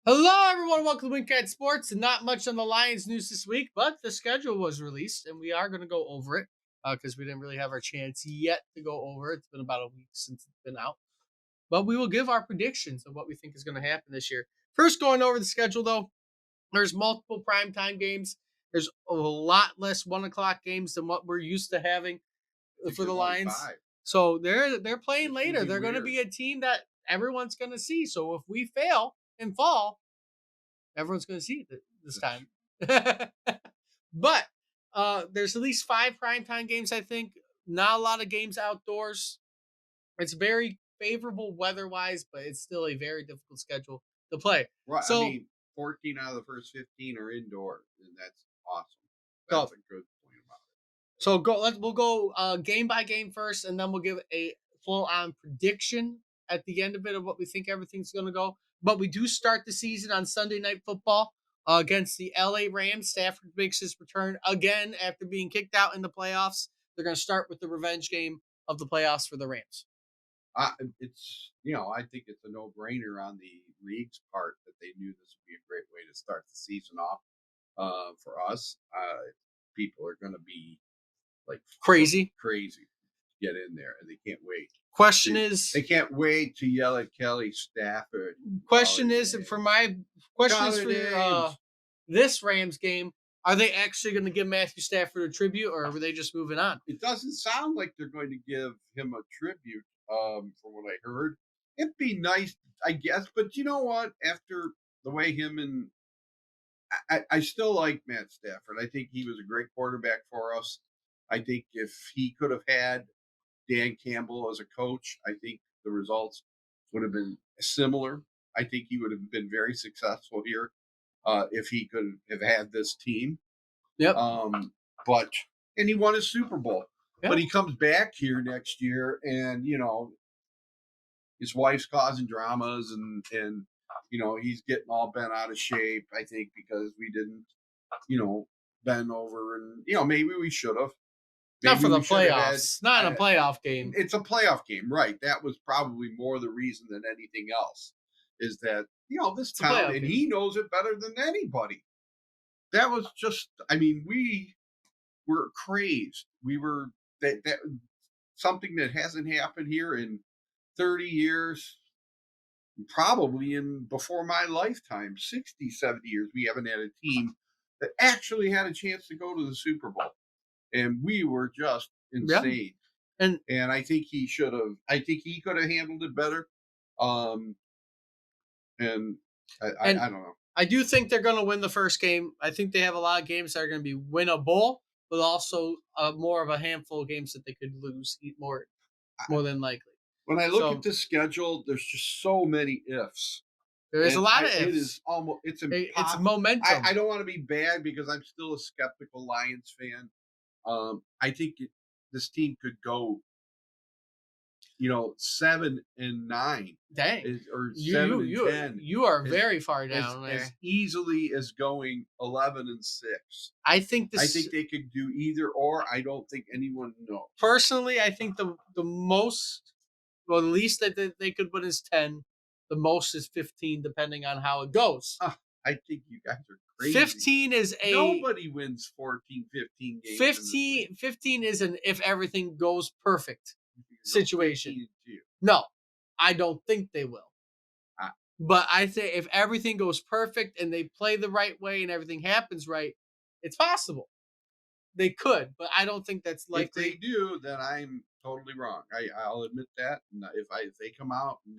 Hello, everyone. Welcome to Wingcat Sports. And not much on the Lions news this week, but the schedule was released, and we are going to go over it because we didn't really have our chance yet to go over it. It's been about a week since it's been out, but we will give our predictions of what we think is going to happen this year. First, going over the schedule, though, there's multiple primetime games. There's a lot less 1 o'clock games than what we're used to having I think for the there's only Lions. 5. So they're playing It's gonna later. be They're going to weird. be a team that everyone's going to see. So if we fail and fall, everyone's going to see it this time. But there's at least 5 primetime games, I think. Not a lot of games outdoors. It's very favorable weather wise, but it's still a very difficult schedule to play. Right, I So, mean, 14 out of the first 15 are indoors, and that's awesome. so, That's a good point about it. we'll go game by game first, and then we'll give a full on prediction at the end of it of what we think everything's going to go. But we do start the season on Sunday Night Football against the LA Rams. Stafford makes his return again after being kicked out in the playoffs. They're going to start with the revenge game of the playoffs for the Rams. I think it's a no-brainer on the league's part that they knew this would be a great way to start the season off. For us, people are going to be like Crazy. crazy to get in there, and they can't wait. Question They, is, they can't wait to yell at Kelly Stafford. Call question his is name. for my question Call is their for names. this Rams game. Are they actually going to give Matthew Stafford a tribute, or are they just moving on? It doesn't sound like they're going to give him a tribute, from what I heard. It'd be nice, I guess, but you know what? After the way him and I still like Matt Stafford. I think he was a great quarterback for us. I think if he could have had Dan Campbell as a coach, I think the results would have been similar. I think he would have been very successful here if he could have had this team. Yep. Um, but and he won his Super Bowl. But Yep. he comes back here next year, and his wife's causing dramas, and he's getting all bent out of shape. I think because we didn't, bend over, and maybe we should have. Not Maybe for the we should have had. playoffs. Not in a playoff game. It's a playoff game, right? That was probably more the reason than anything else. Is that this It's a town, playoff and game. he knows it better than anybody. That was just. I mean, we were crazed. We were that something that hasn't happened here in 30 years, probably in before my lifetime, 60, 70 years. We haven't had a team that actually had a chance to go to the Super Bowl. And we were just Yeah. insane. And And I think he should have, I think he could have handled it better. Um, and and I don't know. I do think they're going to win the first game. I think they have a lot of games that are going to be winnable, but also more of a handful of games that they could lose more than likely. When I look at So the schedule, there's just so many ifs. there is a And lot of it ifs. is almost, it's It's impossible. I momentum. don't want to be bad because I'm still a skeptical Lions fan. I think this team could go, 7-9, Dang, or you 7 you and you 10, you are as very far as down as there. easily as going 11-6. I think I this think they could do either or. I don't think anyone knows. personally. I think the most, well, the least that they could win is 10. The most is 15, depending on how it goes. I think you guys are crazy. 15 is a Nobody wins 14, 15 games in this league. 15 is an if everything goes perfect You can go situation. 15-2. No, I don't think they will. I, But I say if everything goes perfect and they play the right way and everything happens right, it's possible. They could, but I don't think that's if they likely. do, then I'm totally wrong. I'll admit that. And if they come out and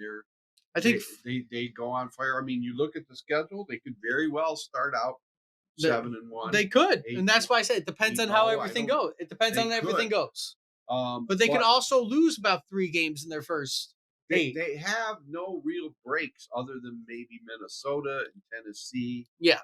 I think they go on fire. I mean, you look at the schedule; they could very well start out that 7-1, they could, and eight that's why I said it depends on how 8-0. I everything don't. goes. It depends They on how could, everything goes. But they could but also lose about 3 games in their first they 8. they have no real breaks other than maybe Minnesota and Tennessee. Yeah.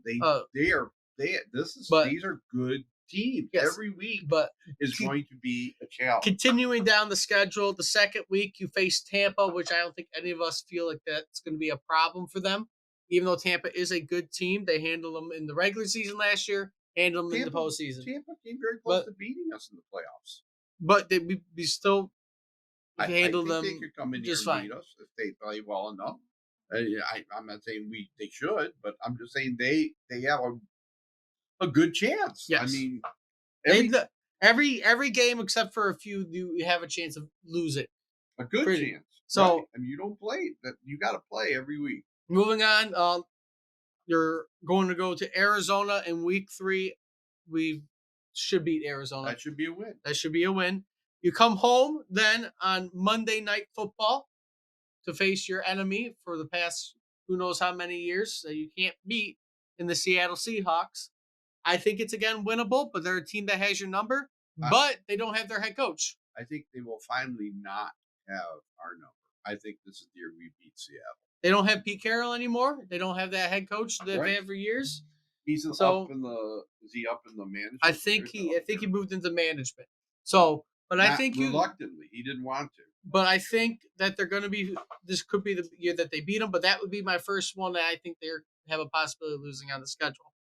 They Uh, they are they this is but these are good teams. yes, Every week but is going to be a challenge. continuing down the schedule, the second week you face Tampa, which I don't think any of us feel like that's going to be a problem for them. Even though Tampa is a good team, they handled them in the regular season last year, handled them in the Tampa postseason. Tampa came very close But to beating us in the playoffs. we still I handled think they them could come in here just and fine. beat us if they play well enough. I'm not saying they should, but I'm just saying they have a good chance. I Yes. mean, They every every game except for a few you have a chance of lose it. a good Pretty. chance, right? So I mean, you don't play that. You got to play every week. moving on, you're going to go to Arizona in week 3. We should beat Arizona. That should be a win. That should be a win. You come home then on Monday Night Football to face your enemy for the past who knows how many years that you can't beat in the Seattle Seahawks. I think it's again winnable, but they're a team that has your number, I, but they don't have their head coach. I think they will finally not have our number. I think this is the year we beat Seattle. They don't have Pete Carroll anymore. They don't have that head coach that they've Right. had for years. He's So up in the. Is he up in the management? I think he moved into management. So, but I Not think reluctantly. He didn't want to. but I think that they're going to be. This could be the year that they beat them, but that would be my first one that I think they have a possibility of losing on the schedule.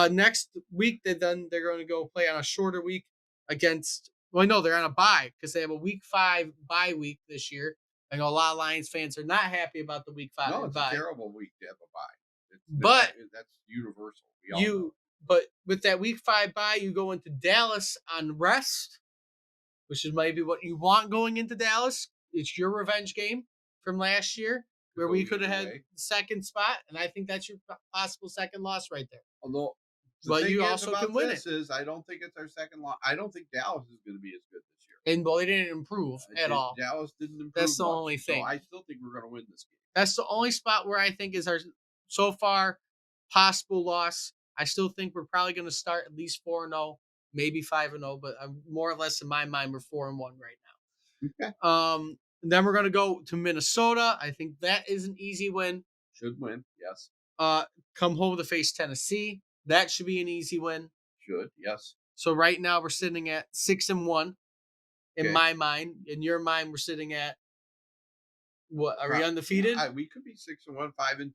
Next week they're going to go play on a shorter week against. Well, no, they're on a bye because they have a week 5 bye week this year. I know a lot of Lions fans are not happy about the week 5 No, it's bye. a terrible week to have a bye. But that's universal. We all know. But with that week 5 bye, you go into Dallas on rest, which is maybe what you want going into Dallas. It's your revenge game from last year where we could have had the second spot, and I think that's your possible second loss right there. Although, but you also can win it. I don't think it's our second loss. I don't think Dallas is going to be as good this year. And they didn't improve at all. Dallas didn't improve. That's the only thing. So I still think we're going to win this game. That's the only spot where I think is our so far possible loss. I still think we're probably going to start at least 4-0, maybe 5-0, but more or less in my mind we're 4-1 right now. Okay. Then we're going to go to Minnesota. I think that is an easy win. Should win, yes. Come home to face Tennessee. That should be an easy win. Should, yes. So right now we're sitting at 6-1 in my mind. In your mind, we're sitting at what? Are we undefeated? We could be 6-1, 5-2.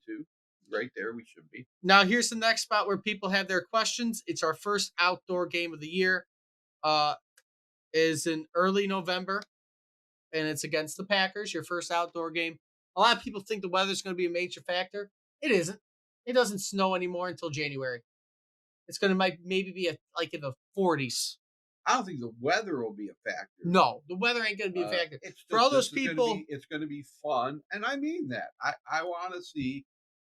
Right there, we should be. Now here's the next spot where people have their questions. It's our first outdoor game of the year. Is in early November, and it's against the Packers. Your first outdoor game. A lot of people think the weather's going to be a major factor. It isn't. It doesn't snow anymore until January. It's going to maybe be like in the 40s. I don't think the weather will be a factor. No, the weather ain't going to be a factor. For all those people, it's going to be fun, and I mean that. I want to see.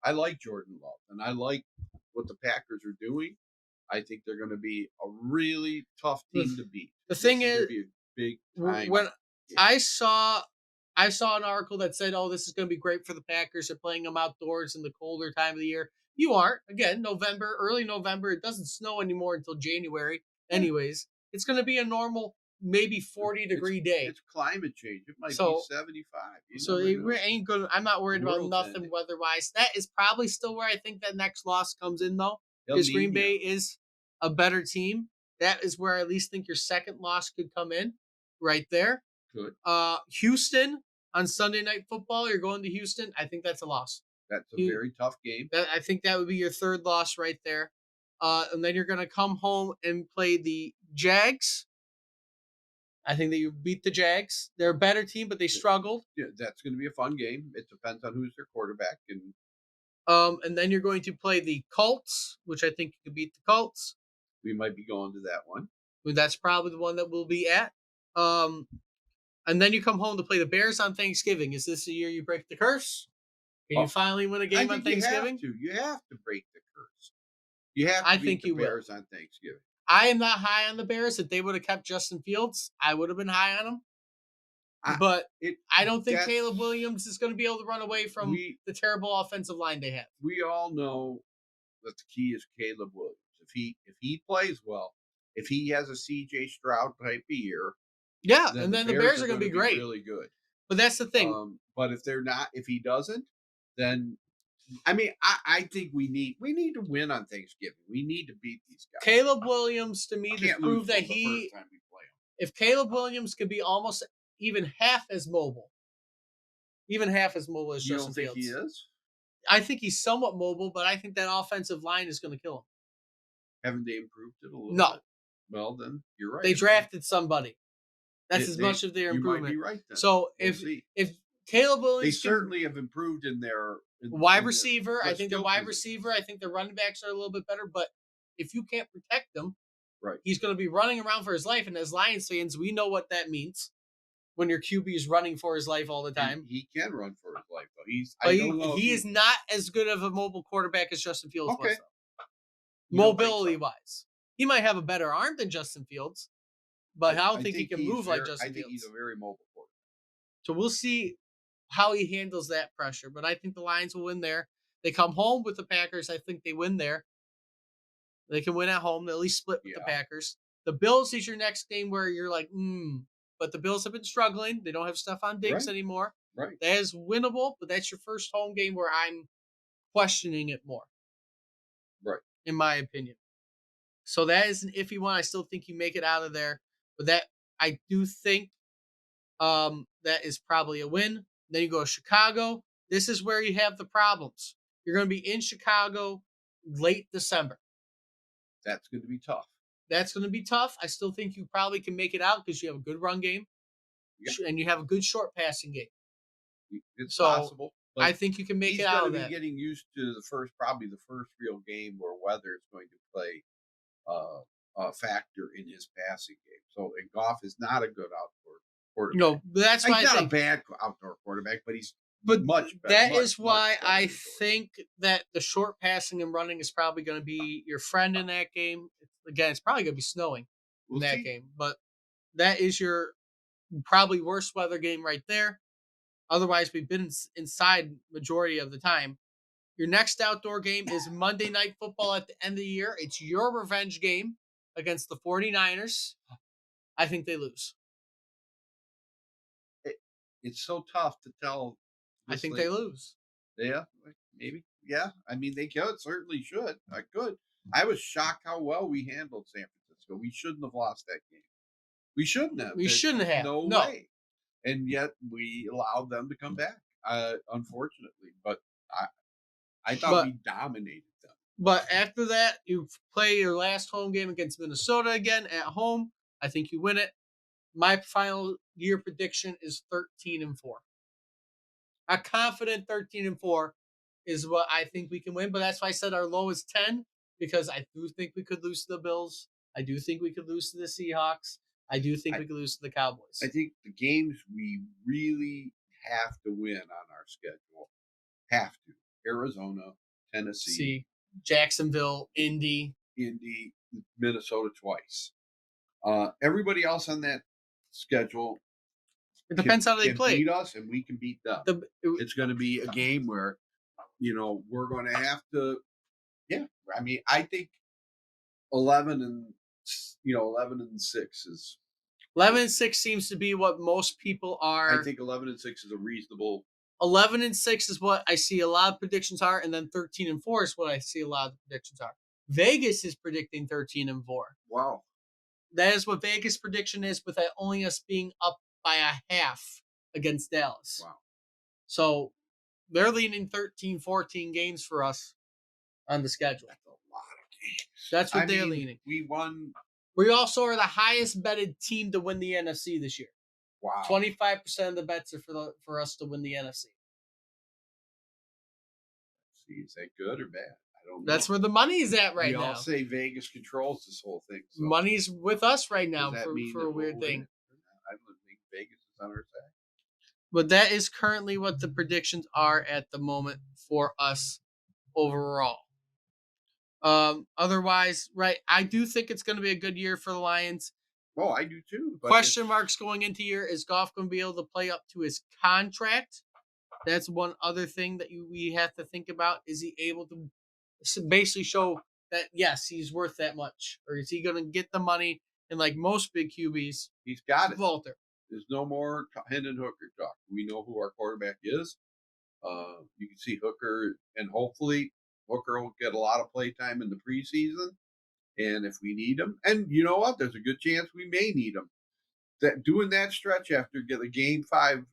I like Jordan Love, and I like what the Packers are doing. I think they're going to be a really tough team to beat. The thing is, be a big time when I saw an article that said, "Oh, this is going to be great for the Packers. They're playing them outdoors in the colder time of the year." You aren't. Again, early November. It doesn't snow anymore until January. Anyways, it's going to be a normal, maybe 40-degree day. It's climate change. It might be 75. So it ain't good. I'm not worried about nothing weather-wise. That is probably still where I think that next loss comes in, though, because Green Bay is a better team. That is where I at least think your second loss could come in, right there. Good. Houston on Sunday Night Football. You're going to Houston. I think that's a loss. That's a very tough game. I think that would be your third loss right there. And then you're going to come home and play the Jags. I think that you beat the Jags. They're a better team, but they struggled. Yeah, that's going to be a fun game. It depends on who's their quarterback. And then you're going to play the Colts, which I think you could beat the Colts. We might be going to that one. That's probably the one that we'll be at. And then you come home to play the Bears on Thanksgiving. Is this the year you break the curse? Can you finally win a game on Thanksgiving? You have to break the curse. You have to beat the Bears on Thanksgiving. I am not high on the Bears. If they would have kept Justin Fields, I would have been high on them. But I don't think Caleb Williams is going to be able to run away from the terrible offensive line they have. We all know that the key is Caleb Williams. If he plays well, if he has a C.J. Stroud type of year, and then the Bears are going to be great, really good. But that's the thing. But if he doesn't, then I mean, I think we need to win on Thanksgiving. We need to beat these guys. Caleb Williams, to me, to prove that if Caleb Williams could be almost even half as mobile as Justin Fields. He is? I think he's somewhat mobile, but I think that offensive line is going to kill him. Haven't they improved it a little bit? No. Well, then you're right. They drafted somebody. That's as much of their improvement. You might be right then. So if Caleb Williams, they certainly have improved in their Wide in receiver, I think the skill wide position. receiver, I think the running backs are a little bit better, but if you can't protect them, Right. he's going to be running around for his life. And as Lions fans, we know what that means when your QB is running for his life all the And time. he can run for his life, though. But I don't know if he is not as good of a mobile quarterback as Justin Fields okay. was, though. You don't think Mobility so? wise. He might have a better arm than Justin Fields, but I don't think he can move like I Justin think he's Fields. a very mobile quarterback. So we'll see how he handles that pressure. But I think the Lions will win there. They come home with the Packers. I think they win there. They can win at home. They at least split with the Yeah. Packers. The Bills is your next game where you're like, but the Bills have been struggling. They don't have Stephon Diggs Right. anymore. Right. That is winnable, but that's your first home game where I'm questioning it more, Right. in my opinion. So that is an iffy one. I still think you make it out of there, but that I do think that is probably a win. Then you go to Chicago. This is where you have the problems. You're going to be in Chicago late December. That's going to be tough. That's going to be tough. I still think you probably can make it out because you have a good run game and you have a good short passing game. It's So, possible. I think you can make he's it out going of to be that. getting used to probably the first real game where weather is going to play a factor in his passing game. So, and Goff is not a good outdoor quarterback. No, but that's why He's I not think. a bad outdoor quarterback, but he's But much better. that much, is why much better I indoors. think that the short passing and running is probably going to be your friend in that game. Again, it's probably going to be snowing We'll in that see. game, but that is your probably worst weather game right there. Otherwise, we've been inside majority of the time. Your next outdoor game is Monday Night Football at the end of the year. It's your revenge game against the 49ers. I think they lose. It's so tough to tell. I think they lose. Yeah, maybe. Yeah, I mean they could certainly should. I could. I was shocked how well we handled San Francisco. We shouldn't have lost that game. We shouldn't have. We There's shouldn't have. No No. way. And yet we allowed them to come back. Unfortunately, but I thought we dominated them. But after that, you play your last home game against Minnesota again at home. I think you win it. My final year prediction is 13-4. A confident 13-4 is what I think we can win. But that's why I said our low is 10, because I do think we could lose to the Bills. I do think we could lose to the Seahawks. I do think we could lose to the Cowboys. I think the games we really have to win on our schedule have to. Arizona, Tennessee, Jacksonville, Indy, Minnesota twice. Everybody else on that schedule, it depends how they play. Beat us, and we can beat them. It's going to be a game where, we're going to have to. Yeah, I mean, I think 11 and 6 is 11-6 seems to be what most people are. I think 11-6 is a reasonable. 11-6 is what I see a lot of predictions are, and then 13-4 is what I see a lot of the predictions are. Vegas is predicting 13-4. Wow. That is what Vegas' prediction is, with only us being up by a half against Dallas. Wow. So they're leaning 13-14 games for us on the schedule. That's a lot of games. That's what they're leaning. We won. We also are the highest betted team to win the NFC this year. Wow. 25% of the bets are for us to win the NFC. See, is that good or bad? I don't know. That's where the money is at right now. We all say Vegas controls this whole thing. So money's with us right now for a weird thing. I don't think Vegas is on our side. But that is currently what the predictions are at the moment for us overall. Otherwise, right, I do think it's going to be a good year for the Lions. Oh, I do too. Question marks going into year: is Goff going to be able to play up to his contract? That's one other thing that we have to think about. Is he able to basically show that, yes, he's worth that much? Or is he going to get the money? And like most big QBs, he's got it. Walter. There's no more Hendon Hooker talk. We know who our quarterback is. You can see Hooker, and hopefully Hooker will get a lot of play time in the preseason. And if we need him, and you know what, there's a good chance we may need him. That doing that stretch after get a game 5,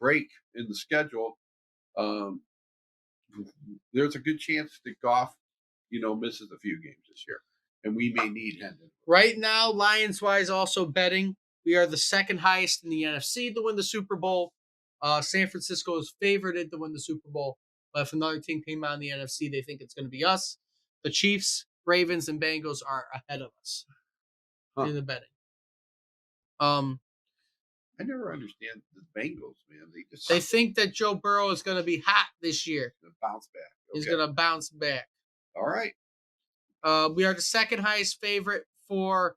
break in the schedule, there's a good chance that Goff, misses a few games this year, and we may need Hendon. Right now, Lions-wise, also betting, we are the second highest in the NFC to win the Super Bowl. San Francisco is favored to win the Super Bowl, but if another team came out in the NFC, they think it's going to be us. The Chiefs, Ravens, and Bengals are ahead of us Huh. in the betting. Um, I never understand the Bengals, man. They just they think that Joe Burrow is going to be hot this year. bounce back. He's Okay. going to bounce back. All right. We are the second highest favorite for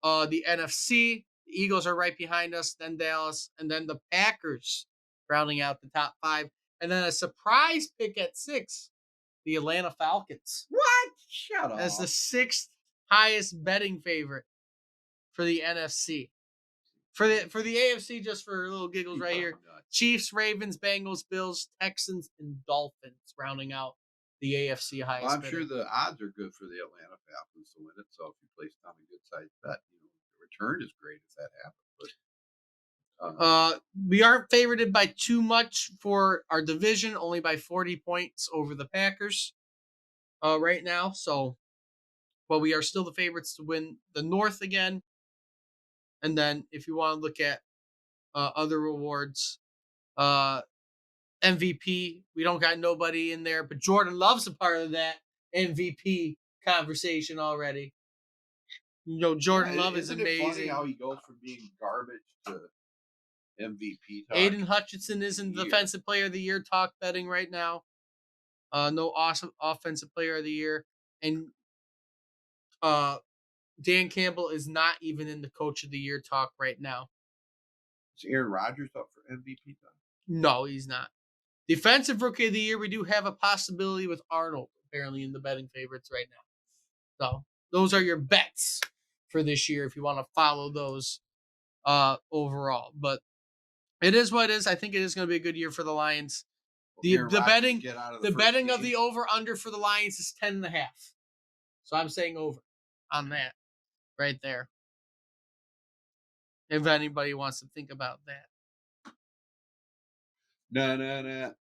the NFC. The Eagles are right behind us, then Dallas, and then the Packers rounding out the top 5. And then a surprise pick at 6, the Atlanta Falcons. What? Shut up. As the 6th highest betting favorite for the NFC. For the AFC, just for little giggles right here, Chiefs, Ravens, Bengals, Bills, Texans, and Dolphins rounding out the AFC highest. Well, I'm betting. sure the odds are good for the Atlanta Falcons to win it. So if you place down a good sized bet, the return is great if that happens. But we aren't favored by too much for our division, only by 40 points over the Packers right now. So, but we are still the favorites to win the North again. And then if you want to look at other rewards, MVP, we don't got nobody in there, but Jordan Love's a part of that MVP conversation already. Jordan Love is amazing. Funny how he goes from being garbage to MVP talk. Aiden Hutchinson isn't Defensive Player of the Year talk betting right now. No awesome Offensive Player of the Year. And Dan Campbell is not even in the Coach of the Year talk right now. Is Aaron Rodgers up for MVP talk? No, he's not. Defensive Rookie of the Year, we do have a possibility with Arnold, apparently, in the betting favorites right now. So those are your bets for this year if you want to follow those overall. But it is what it is. I think it is going to be a good year for the Lions. The betting of the over-under for the Lions is 10.5. So I'm saying over on that right there. If anybody wants to think about that. No.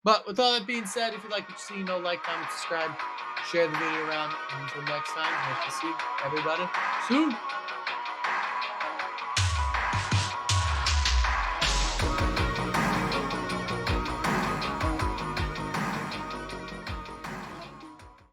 But with all that being said, if you'd like to see, like, comment, subscribe, share the video around. And until next time, hope to see everybody soon.